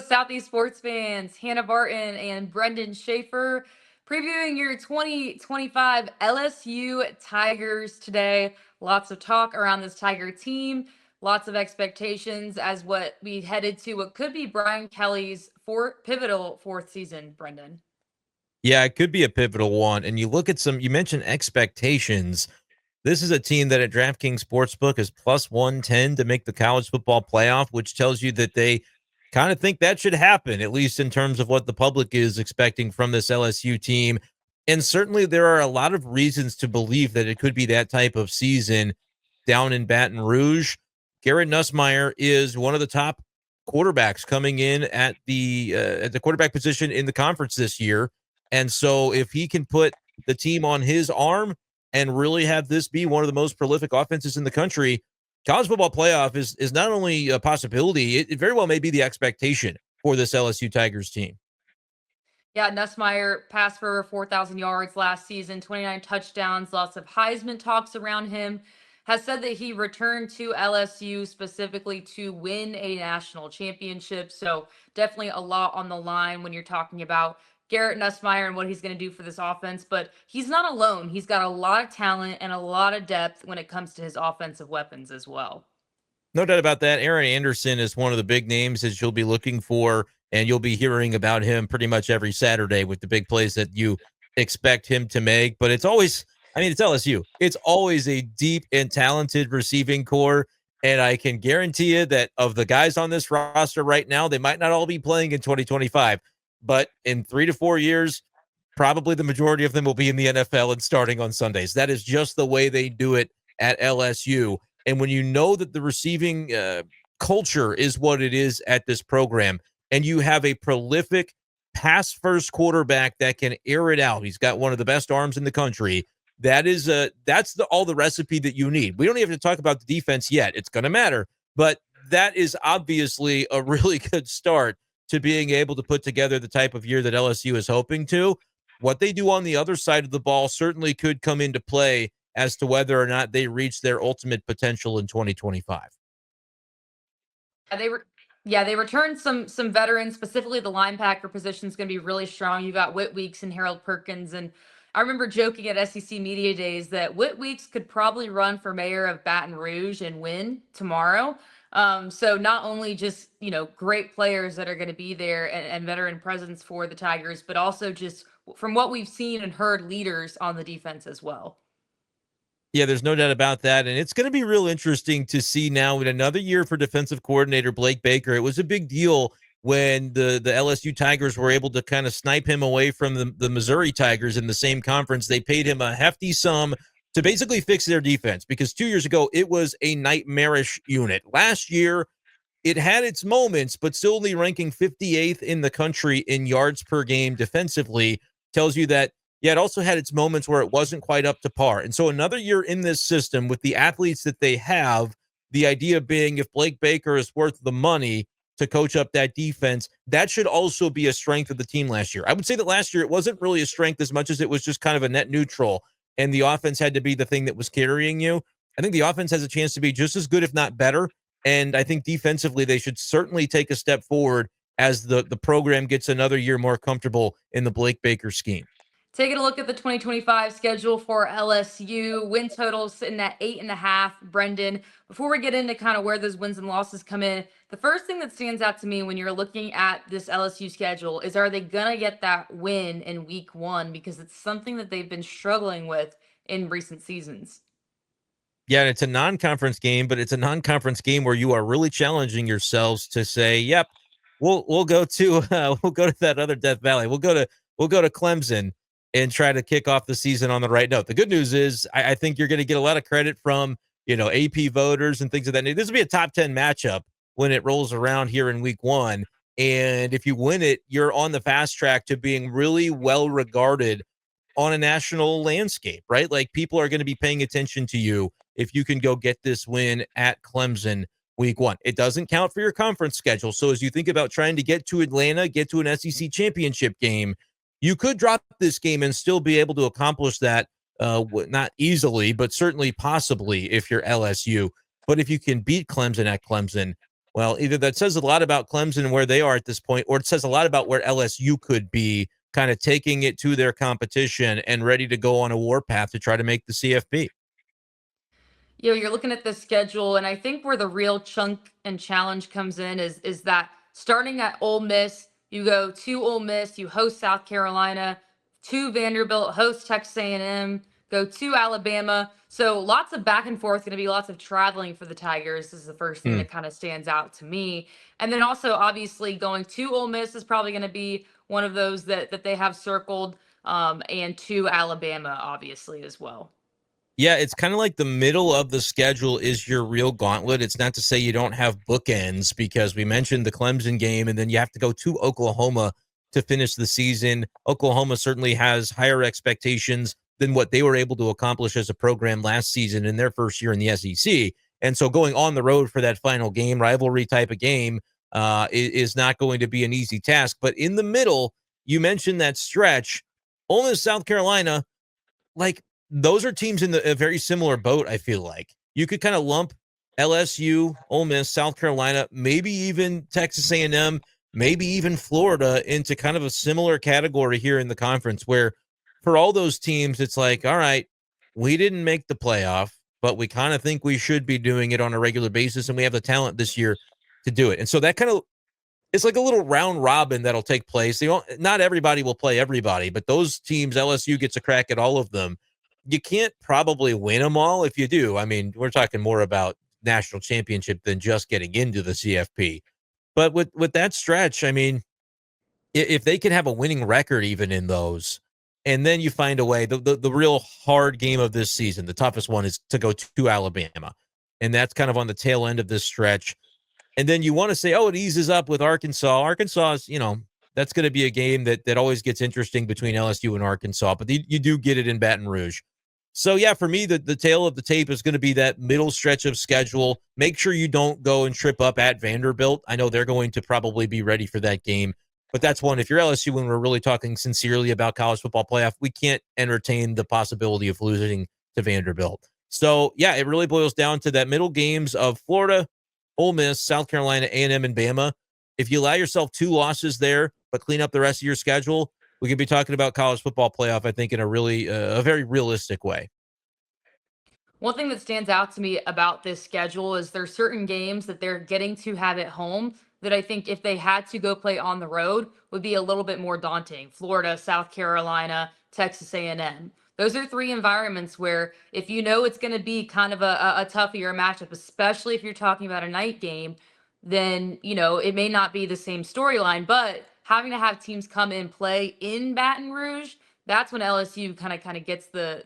Southeast sports fans. Hannah Barton and Brenden Schaeffer previewing your 2025 LSU Tigers today. Lots of talk around this Tiger team, lots of expectations as what we headed to what could be Brian Kelly's pivotal fourth season, Brenden. Yeah, it could be a pivotal one. And you look at you mentioned expectations. This is a team that at DraftKings Sportsbook is plus 110 to make the college football playoff, which tells you that they kind of think that should happen, at least in terms of what the public is expecting from this LSU team. And certainly there are a lot of reasons to believe that it could be that type of season down in Baton Rouge. Garrett Nussmeier is one of the top quarterbacks coming in at the quarterback position in the conference this year. And so if he can put the team on his arm and really have this be one of the most prolific offenses in the country, college football playoff is not only a possibility, it very well may be the expectation for this LSU Tigers team. Yeah, Nussmeier passed for over 4,000 yards last season, 29 touchdowns, lots of Heisman talks around him. Has said that he returned to LSU specifically to win a national championship. So definitely a lot on the line when you're talking about Garrett Nussmeier and what he's going to do for this offense. But he's not alone. He's got a lot of talent and a lot of depth when it comes to his offensive weapons as well. No doubt about that. Aaron Anderson is one of the big names that you'll be looking for, and you'll be hearing about him pretty much every Saturday with the big plays that you expect him to make. But it's always, it's LSU. It's always a deep and talented receiving core. And I can guarantee you that of the guys on this roster right now, they might not all be playing in 2025, but in 3 to 4 years, probably the majority of them will be in the NFL and starting on Sundays. That is just the way they do it at LSU. And when you know that the receiving culture is what it is at this program, and you have a prolific pass-first quarterback that can air it out, he's got one of the best arms in the country. That's all the recipe that you need. We don't even have to talk about the defense yet. It's going to matter, but that is obviously a really good start to being able to put together the type of year that LSU is hoping to. What they do on the other side of the ball certainly could come into play as to whether or not they reach their ultimate potential in 2025. They returned some veterans, specifically the linebacker position is going to be really strong. You got Whit Weeks and Harold Perkins, and I remember joking at SEC Media Days that Whit Weeks could probably run for mayor of Baton Rouge and win tomorrow. So not only just, great players that are going to be there and veteran presence for the Tigers, but also just from what we've seen and heard, leaders on the defense as well. Yeah, there's no doubt about that. And it's going to be real interesting to see now in another year for defensive coordinator Blake Baker. It was a big deal when the LSU Tigers were able to kind of snipe him away from the Missouri Tigers in the same conference. They paid him a hefty sum to basically fix their defense because 2 years ago, it was a nightmarish unit. Last year, it had its moments, but still only ranking 58th in the country in yards per game defensively tells you that, yeah, it also had its moments where it wasn't quite up to par. And so another year in this system with the athletes that they have, the idea being if Blake Baker is worth the money to coach up that defense, that should also be a strength of the team last year. I would say that last year it wasn't really a strength as much as it was just kind of a net neutral, and the offense had to be the thing that was carrying you. I think the offense has a chance to be just as good, if not better. And I think defensively, they should certainly take a step forward as the program gets another year more comfortable in the Blake Baker scheme. Taking a look at the 2025 schedule for LSU, win totals sitting at 8.5. Brenden, before we get into kind of where those wins and losses come in, the first thing that stands out to me when you're looking at this LSU schedule is, are they going to get that win in week 1? Because it's something that they've been struggling with in recent seasons. Yeah, it's a non-conference game, but it's a non-conference game where you are really challenging yourselves to say, "Yep, we'll go to that other Death Valley. We'll go to Clemson and try to kick off the season on the right note." The good news is, I think you're going to get a lot of credit from AP voters and things of that nature. This will be a top 10 matchup when it rolls around here in week 1, and if you win it, you're on the fast track to being really well regarded on a national landscape, right? Like, people are going to be paying attention to you if you can go get this win at Clemson week 1. It doesn't count for your conference schedule. So as you think about trying to get to Atlanta, get to an SEC championship game, you could drop this game and still be able to accomplish that, not easily, but certainly possibly if you're LSU. But if you can beat Clemson at Clemson, Well, either that says a lot about Clemson and where they are at this point, or it says a lot about where LSU could be, kind of taking it to their competition and ready to go on a warpath to try to make the CFP. You're looking at the schedule, and I think where the real chunk and challenge comes in is that starting at Ole Miss, you go to Ole Miss, you host South Carolina, to Vanderbilt, host Texas A&M, go to Alabama. So lots of back and forth, going to be lots of traveling for the Tigers. This is the first thing Hmm. that kind of stands out to me. And then also, obviously, going to Ole Miss is probably going to be one of those that they have circled, and to Alabama, obviously, as well. Yeah, it's kind of like the middle of the schedule is your real gauntlet. It's not to say you don't have bookends, because we mentioned the Clemson game, and then you have to go to Oklahoma to finish the season. Oklahoma certainly has higher expectations than what they were able to accomplish as a program last season in their first year in the SEC. And so going on the road for that final game, rivalry type of game, is not going to be an easy task. But in the middle, you mentioned that stretch, Ole Miss, South Carolina, like, those are teams in a very similar boat. I feel like you could kind of lump LSU, Ole Miss, South Carolina, maybe even Texas A&M, maybe even Florida into kind of a similar category here in the conference, where for all those teams, it's like, all right, we didn't make the playoff, but we kind of think we should be doing it on a regular basis, and we have the talent this year to do it. And so that kind of, it's like a little round robin that'll take place. Not everybody will play everybody, but those teams, LSU gets a crack at all of them. You can't probably win them all. If you do, I mean, we're talking more about national championship than just getting into the CFP. But with that stretch, I mean, if they can have a winning record even in those, and then you find a way, the real hard game of this season, the toughest one, is to go to Alabama. And that's kind of on the tail end of this stretch. And then you want to say, oh, it eases up with Arkansas. Arkansas is, that's going to be a game that always gets interesting between LSU and Arkansas, but you do get it in Baton Rouge. So, yeah, for me, the tail of the tape is going to be that middle stretch of schedule. Make sure you don't go and trip up at Vanderbilt. I know they're going to probably be ready for that game, but that's one. If you're LSU, when we're really talking sincerely about college football playoff, we can't entertain the possibility of losing to Vanderbilt. So, yeah, it really boils down to that middle games of Florida, Ole Miss, South Carolina, A&M, and Bama. If you allow yourself 2 losses there, but clean up the rest of your schedule, we could be talking about college football playoff, I think, in a very realistic way. One thing that stands out to me about this schedule is there's certain games that they're getting to have at home that I think if they had to go play on the road would be a little bit more daunting. Florida, South Carolina, Texas A&M. Those are 3 environments where if you know it's going to be kind of a tougher matchup, especially if you're talking about a night game, then it may not be the same storyline. But having to have teams come and play in Baton Rouge, that's when LSU kind of gets the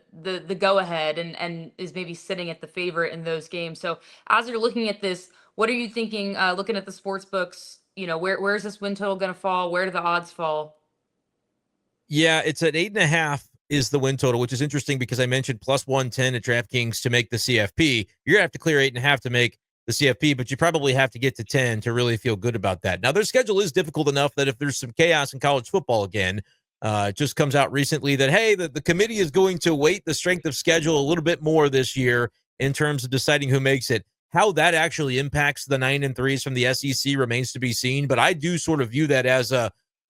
go ahead and is maybe sitting at the favorite in those games. So as you're looking at this, what are you thinking? Looking at the sports books, where's this win total going to fall? Where do the odds fall? Yeah, it's at 8.5 is the win total, which is interesting because I mentioned plus 110 at DraftKings to make the CFP. You're going to have to clear 8.5 to make the CFP, but you probably have to get to 10 to really feel good about that. Now, their schedule is difficult enough that if there's some chaos in college football again, it just comes out recently that, hey, the committee is going to weight the strength of schedule a little bit more this year in terms of deciding who makes it. How that actually impacts the 9-3s from the SEC remains to be seen, but I do sort of view that as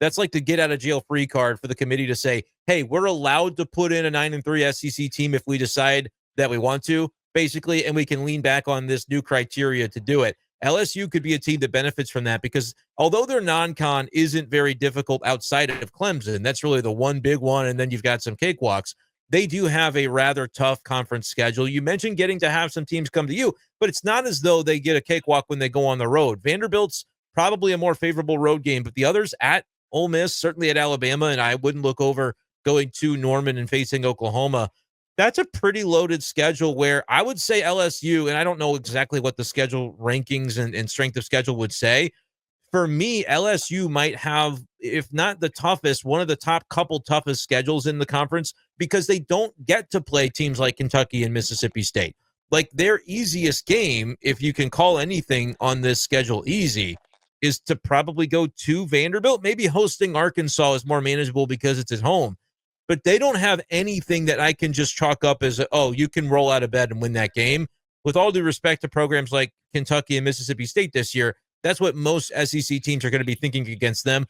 that's like the get out of jail free card for the committee to say, hey, we're allowed to put in a 9-3 SEC team if we decide that we want to, basically, and we can lean back on this new criteria to do it. LSU could be a team that benefits from that because although their non-con isn't very difficult outside of Clemson, that's really the one big one, and then you've got some cakewalks. They do have a rather tough conference schedule. You mentioned getting to have some teams come to you, but it's not as though they get a cakewalk when they go on the road. Vanderbilt's probably a more favorable road game, but the others at Ole Miss, certainly at Alabama, and I wouldn't look over going to Norman and facing Oklahoma. That's a pretty loaded schedule where I would say LSU, and I don't know exactly what the schedule rankings and strength of schedule would say. For me, LSU might have, if not the toughest, one of the top couple toughest schedules in the conference because they don't get to play teams like Kentucky and Mississippi State. Like their easiest game, if you can call anything on this schedule easy, is to probably go to Vanderbilt. Maybe hosting Arkansas is more manageable because it's at home. But they don't have anything that I can just chalk up as, oh, you can roll out of bed and win that game. With all due respect to programs like Kentucky and Mississippi State this year, That's what most SEC teams are going to be thinking against them.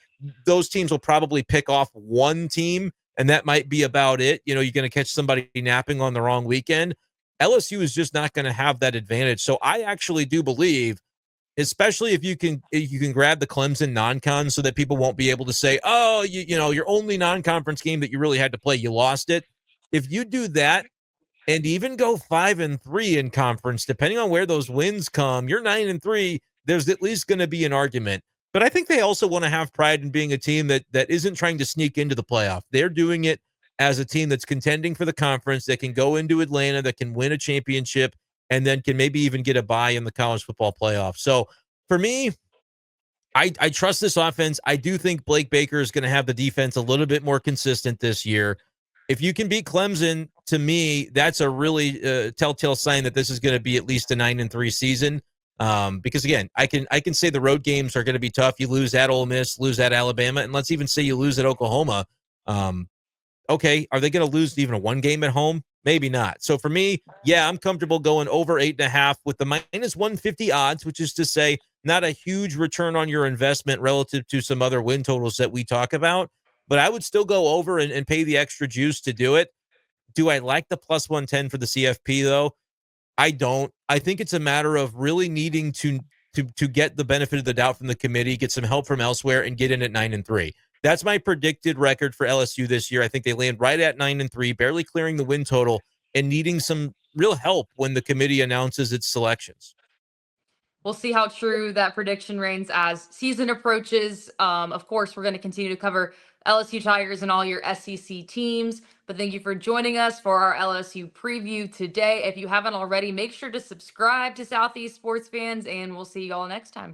Those teams will probably pick off one team, and that might be about it. You're going to catch somebody napping on the wrong weekend. LSU is just not going to have that advantage. So I actually do believe, especially if you can grab the Clemson non-con, so that people won't be able to say, oh, your only non-conference game that you really had to play, you lost it. If you do that, and even go 5-3 in conference, depending on where those wins come, you're 9-3. There's at least going to be an argument. But I think they also want to have pride in being a team that isn't trying to sneak into the playoff. They're doing it as a team that's contending for the conference, that can go into Atlanta, that can win a championship, and then can maybe even get a bye in the college football playoff. So for me, I trust this offense. I do think Blake Baker is going to have the defense a little bit more consistent this year. If you can beat Clemson, to me, that's a really telltale sign that this is going to be at least a 9-3 season. Because again, I can say the road games are going to be tough. You lose at Ole Miss, lose at Alabama, and let's even say you lose at Oklahoma. Okay, are they going to lose even a one game at home? Maybe not. So for me, yeah, I'm comfortable going over 8.5 with the minus 150 odds, which is to say not a huge return on your investment relative to some other win totals that we talk about. But I would still go over and pay the extra juice to do it. Do I like the plus 110 for the CFP, though? I don't. I think it's a matter of really needing to get the benefit of the doubt from the committee, get some help from elsewhere, and get in at 9-3. That's my predicted record for LSU this year. I think they land right at 9-3, barely clearing the win total, and needing some real help when the committee announces its selections. We'll see how true that prediction reigns as season approaches. Of course, we're going to continue to cover LSU Tigers and all your SEC teams. But thank you for joining us for our LSU preview today. If you haven't already, make sure to subscribe to Southeast Sports Fans, and we'll see you all next time.